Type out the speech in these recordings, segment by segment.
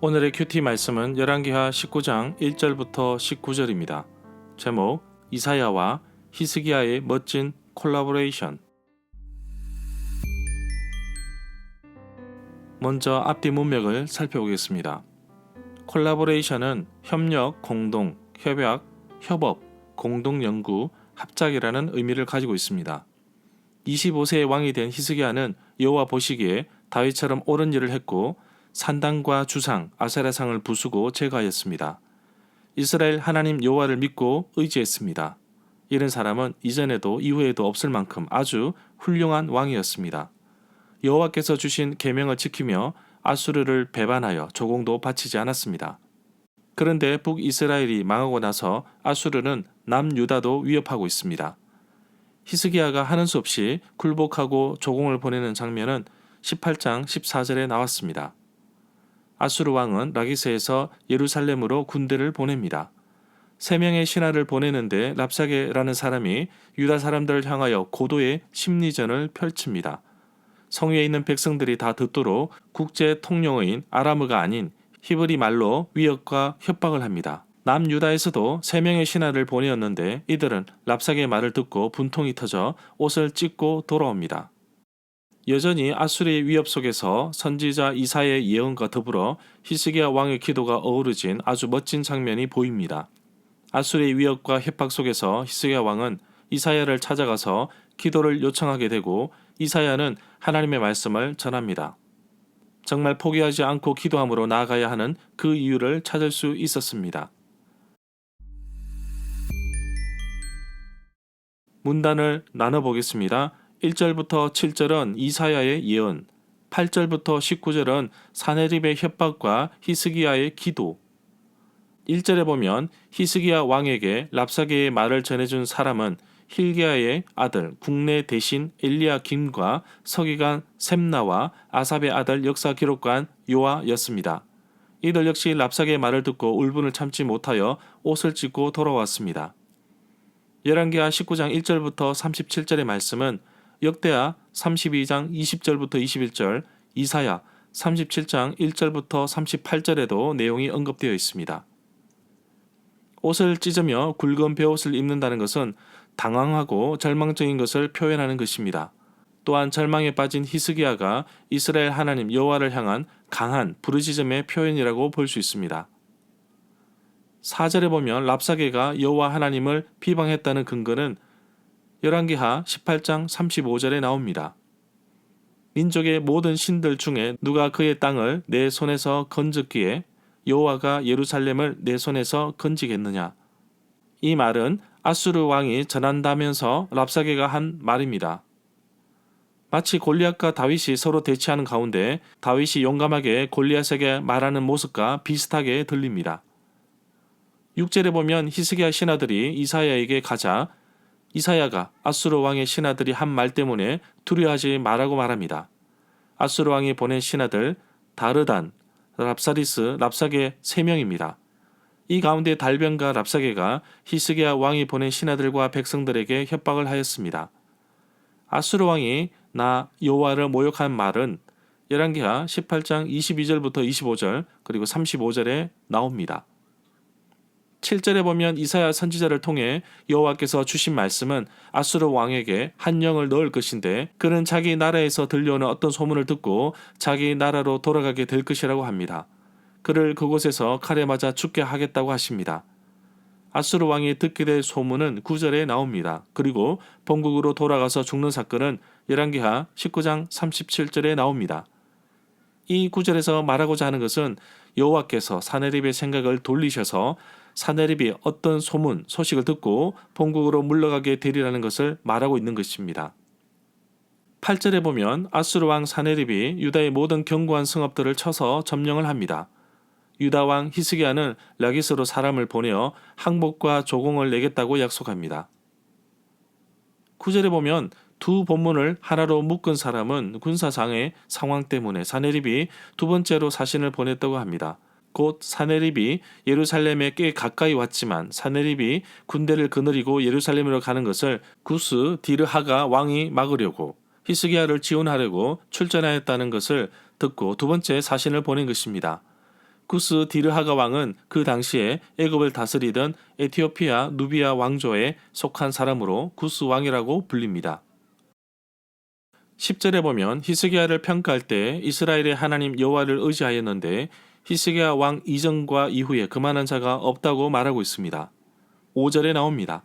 오늘의 큐티 말씀은 열왕기하 19장 1절부터 19절입니다. 제목 이사야와 히스기야의 멋진 콜라보레이션. 먼저 앞뒤 문맥을 살펴보겠습니다. 콜라보레이션은 협력, 공동, 협약, 협업, 공동 연구, 합작이라는 의미를 가지고 있습니다. 25세의 왕이 된 히스기야는 여호와 보시기에 다윗처럼 옳은 일을 했고 산당과 주상, 아세라상을 부수고 제거하였습니다. 이스라엘 하나님 여호와를 믿고 의지했습니다. 이런 사람은 이전에도 이후에도 없을 만큼 아주 훌륭한 왕이었습니다. 여호와께서 주신 계명을 지키며 아수르를 배반하여 조공도 바치지 않았습니다. 그런데 북이스라엘이 망하고 나서 아수르는 남유다도 위협하고 있습니다. 히스기야가 하는 수 없이 굴복하고 조공을 보내는 장면은 18장 14절에 나왔습니다. 아수르 왕은 라기스에서 예루살렘으로 군대를 보냅니다. 3명의 신하를 보내는데 랍사게라는 사람이 유다 사람들을 향하여 고도의 심리전을 펼칩니다. 성위에 있는 백성들이 다 듣도록 국제 통용어인 아람어가 아닌 히브리 말로 위협과 협박을 합니다. 남유다에서도 3명의 신하를 보내었는데 이들은 랍사게의 말을 듣고 분통이 터져 옷을 찢고 돌아옵니다. 여전히 아수르의 위협 속에서 선지자 이사야의 예언과 더불어 히스기야 왕의 기도가 어우러진 아주 멋진 장면이 보입니다. 아수르의 위협과 협박 속에서 히스기야 왕은 이사야를 찾아가서 기도를 요청하게 되고 이사야는 하나님의 말씀을 전합니다. 정말 포기하지 않고 기도함으로 나아가야 하는 그 이유를 찾을 수 있었습니다. 문단을 나눠보겠습니다. 1절부터 7절은 이사야의 예언, 8절부터 19절은 사네립의 협박과 히스기야의 기도. 1절에 보면 히스기야 왕에게 랍사게의 말을 전해준 사람은 힐기야의 아들 국내 대신 엘리야김과 서기관 셈나와 아삽의 아들 역사기록관 요아였습니다. 이들 역시 랍사게의 말을 듣고 울분을 참지 못하여 옷을 찢고 돌아왔습니다. 열왕기하 19장 1절부터 37절의 말씀은 역대하 32장 20절부터 21절, 이사야 37장 1절부터 38절에도 내용이 언급되어 있습니다. 옷을 찢으며 굵은 베옷을 입는다는 것은 당황하고 절망적인 것을 표현하는 것입니다. 또한 절망에 빠진 히스기야가 이스라엘 하나님 여호와를 향한 강한 부르짖음의 표현이라고 볼 수 있습니다. 4절에 보면 랍사게가 여호와 하나님을 비방했다는 근거는 열왕기하 18장 35절에 나옵니다. 민족의 모든 신들 중에 누가 그의 땅을 내 손에서 건졌기에 여호와가 예루살렘을 내 손에서 건지겠느냐. 이 말은 아수르 왕이 전한다면서 랍사게가 한 말입니다. 마치 골리앗과 다윗이 서로 대치하는 가운데 다윗이 용감하게 골리앗에게 말하는 모습과 비슷하게 들립니다. 6절에 보면 히스기야 신하들이 이사야에게 가자 이사야가 아수르 왕의 신하들이 한 말 때문에 두려워하지 말라고 말합니다. 아수르 왕이 보낸 신하들 다르단, 랍사리스, 랍사게 3명입니다. 이 가운데 달변과 랍사게가 히스기야 왕이 보낸 신하들과 백성들에게 협박을 하였습니다. 아수르 왕이 나 여호와를 모욕한 말은 열왕기하 18장 22절부터 25절 그리고 35절에 나옵니다. 7절에 보면 이사야 선지자를 통해 여호와께서 주신 말씀은 아수르 왕에게 한 영을 넣을 것인데 그는 자기 나라에서 들려오는 어떤 소문을 듣고 자기 나라로 돌아가게 될 것이라고 합니다. 그를 그곳에서 칼에 맞아 죽게 하겠다고 하십니다. 아수르 왕이 듣게 될 소문은 9절에 나옵니다. 그리고 본국으로 돌아가서 죽는 사건은 열왕기하 19장 37절에 나옵니다. 이 9절에서 말하고자 하는 것은 여호와께서 사네립의 생각을 돌리셔서 사네립이 어떤 소문, 소식을 듣고 본국으로 물러가게 되리라는 것을 말하고 있는 것입니다. 8절에 보면 아수르 왕 사네립이 유다의 모든 견고한 성읍들을 쳐서 점령을 합니다. 유다 왕 히스기야는 라기스로 사람을 보내어 항복과 조공을 내겠다고 약속합니다. 9절에 보면 두 본문을 하나로 묶은 사람은 군사상의 상황 때문에 사네립이 두 번째로 사신을 보냈다고 합니다. 곧 사네립이 예루살렘에 꽤 가까이 왔지만 사네립이 군대를 거느리고 예루살렘으로 가는 것을 구스 디르하가 왕이 막으려고 히스기야를 지원하려고 출전하였다는 것을 듣고 두 번째 사신을 보낸 것입니다. 구스 디르하가 왕은 그 당시에 애굽을 다스리던 에티오피아 누비아 왕조에 속한 사람으로 구스 왕이라고 불립니다. 10절에 보면 히스기야를 평가할 때 이스라엘의 하나님 여호와를 의지하였는데 히스기야 왕 이전과 이후에 그만한 자가 없다고 말하고 있습니다. 5절에 나옵니다.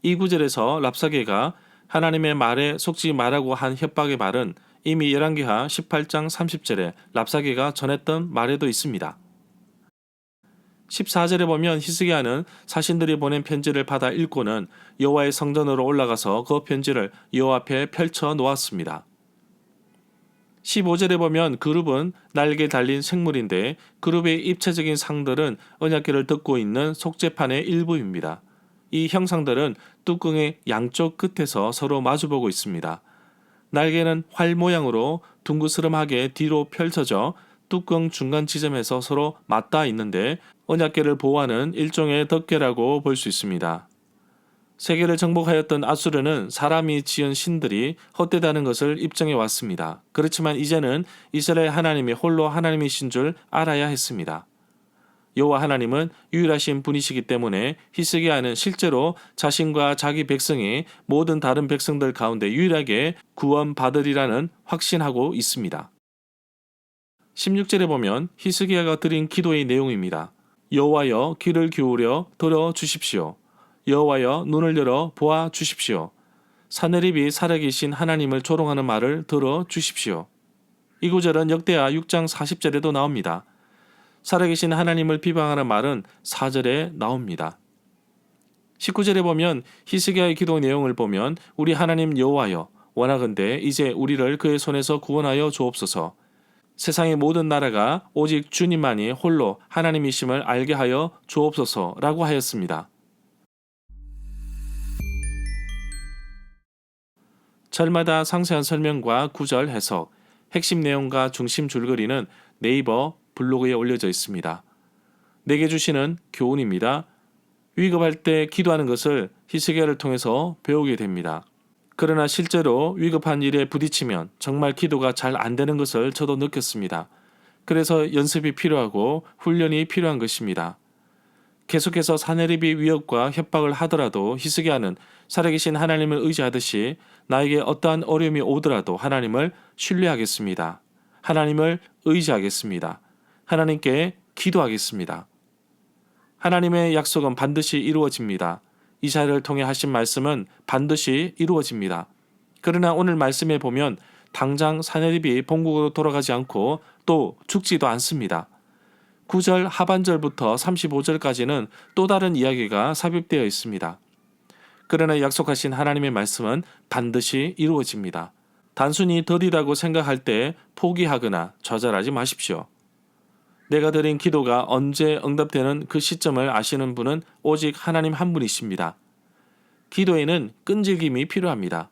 이 구절에서 랍사게가 하나님의 말에 속지 말라고 한 협박의 말은 이미 열왕기하 18장 30절에 랍사게가 전했던 말에도 있습니다. 14절에 보면 히스기야는 사신들이 보낸 편지를 받아 읽고는 여호와의 성전으로 올라가서 그 편지를 여호와 앞에 펼쳐 놓았습니다. 15절에 보면 그룹은 날개 달린 생물인데 그룹의 입체적인 상들은 언약궤를 덮고 있는 속죄판의 일부입니다. 이 형상들은 뚜껑의 양쪽 끝에서 서로 마주보고 있습니다. 날개는 활 모양으로 둥그스름하게 뒤로 펼쳐져 뚜껑 중간 지점에서 서로 맞닿아 있는데 언약궤를 보호하는 일종의 덮개라고 볼 수 있습니다. 세계를 정복하였던 아수르는 사람이 지은 신들이 헛되다는 것을 입증해 왔습니다. 그렇지만 이제는 이스라엘 하나님이 홀로 하나님이신 줄 알아야 했습니다. 여호와 하나님은 유일하신 분이시기 때문에 히스기야는 실제로 자신과 자기 백성이 모든 다른 백성들 가운데 유일하게 구원받으리라는 확신하고 있습니다. 16절에 보면 히스기야가 드린 기도의 내용입니다. 여호와여 귀를 기울여 들어 주십시오. 여호와여 눈을 열어 보아 주십시오. 사내립이 살아계신 하나님을 조롱하는 말을 들어 주십시오. 이 구절은 역대하 6장 40절에도 나옵니다. 살아계신 하나님을 비방하는 말은 4절에 나옵니다. 19절에 보면 히스기야의 기도 내용을 보면 우리 하나님 여호와여 원하건대 이제 우리를 그의 손에서 구원하여 주옵소서. 세상의 모든 나라가 오직 주님만이 홀로 하나님이심을 알게 하여 주옵소서라고 하였습니다. 절마다 상세한 설명과 구절 해석, 핵심 내용과 중심 줄거리는 네이버 블로그에 올려져 있습니다. 내게 주시는 교훈입니다. 위급할 때 기도하는 것을 히스기야를 통해서 배우게 됩니다. 그러나 실제로 위급한 일에 부딪히면 정말 기도가 잘 안 되는 것을 저도 느꼈습니다. 그래서 연습이 필요하고 훈련이 필요한 것입니다. 계속해서 사내립이 위협과 협박을 하더라도 히스기야는 살아계신 하나님을 의지하듯이 나에게 어떠한 어려움이 오더라도 하나님을 신뢰하겠습니다. 하나님을 의지하겠습니다. 하나님께 기도하겠습니다. 하나님의 약속은 반드시 이루어집니다. 이사야를 통해 하신 말씀은 반드시 이루어집니다. 그러나 오늘 말씀에 보면 당장 사내립이 본국으로 돌아가지 않고 또 죽지도 않습니다. 9절 하반절부터 35절까지는 또 다른 이야기가 삽입되어 있습니다. 그러나 약속하신 하나님의 말씀은 반드시 이루어집니다. 단순히 더디다고 생각할 때 포기하거나 좌절하지 마십시오. 내가 드린 기도가 언제 응답되는 그 시점을 아시는 분은 오직 하나님 한 분이십니다. 기도에는 끈질김이 필요합니다.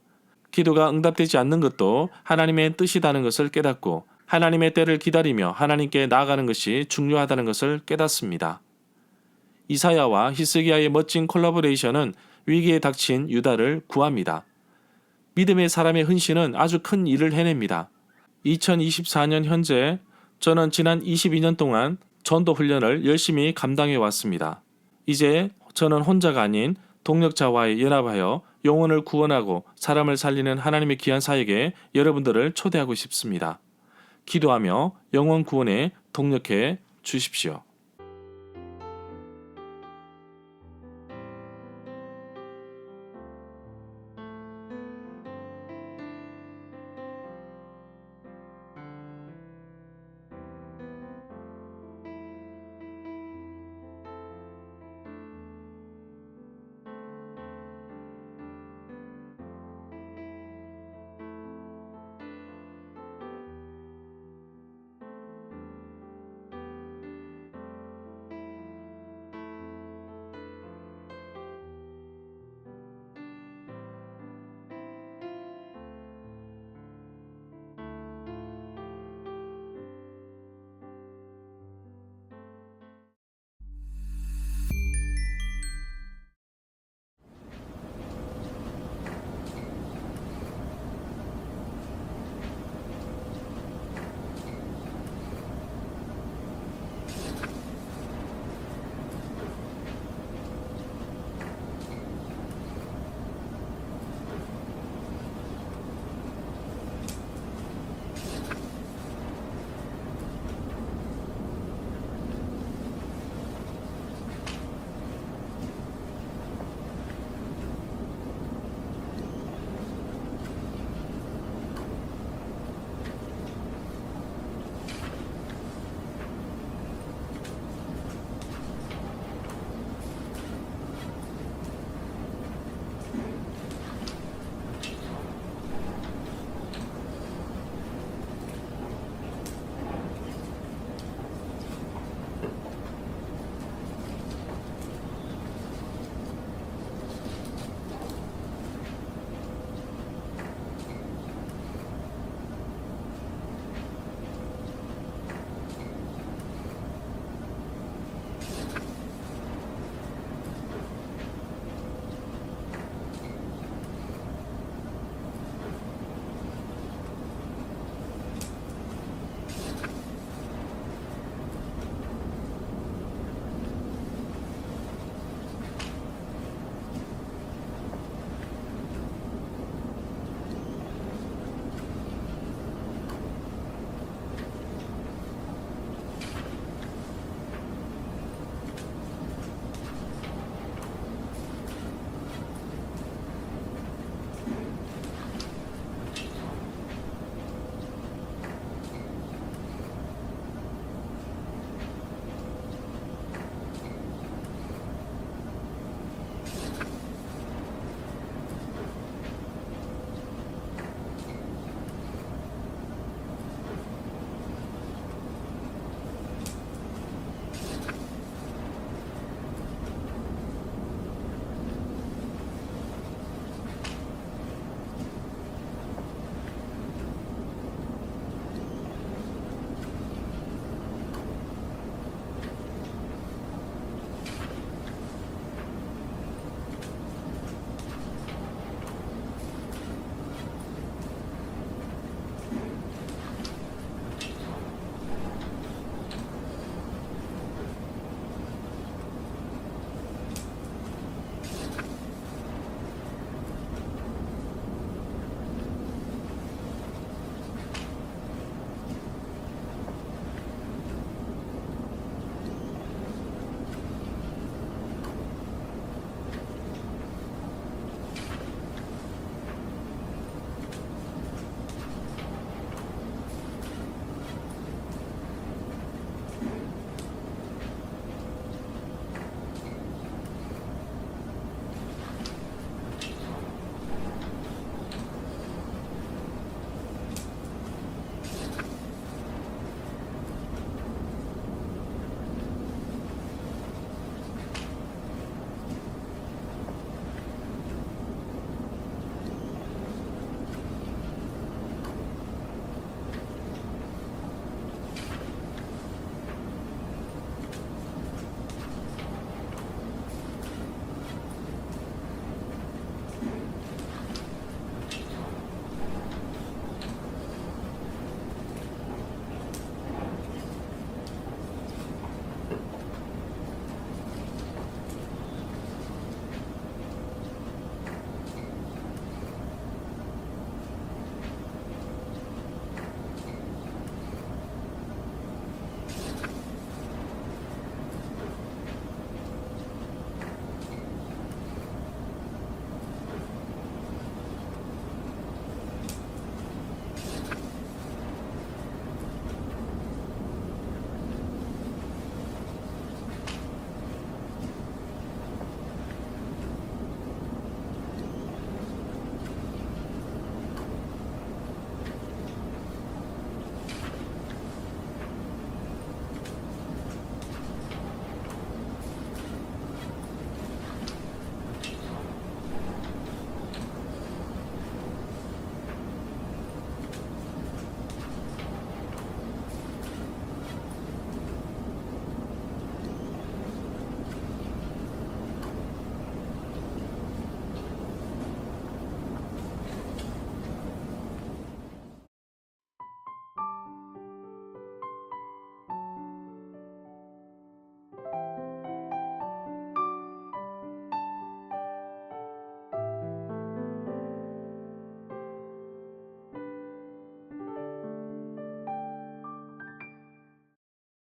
기도가 응답되지 않는 것도 하나님의 뜻이라는 것을 깨닫고 하나님의 때를 기다리며 하나님께 나아가는 것이 중요하다는 것을 깨닫습니다. 이사야와 히스기야의 멋진 콜라보레이션은 위기에 닥친 유다를 구합니다. 믿음의 사람의 헌신은 아주 큰 일을 해냅니다. 2024년 현재 저는 지난 22년 동안 전도 훈련을 열심히 감당해 왔습니다. 이제 저는 혼자가 아닌 동력자와의 연합하여 영혼을 구원하고 사람을 살리는 하나님의 귀한 사역에 여러분들을 초대하고 싶습니다. 기도하며 영혼 구원에 동력해 주십시오.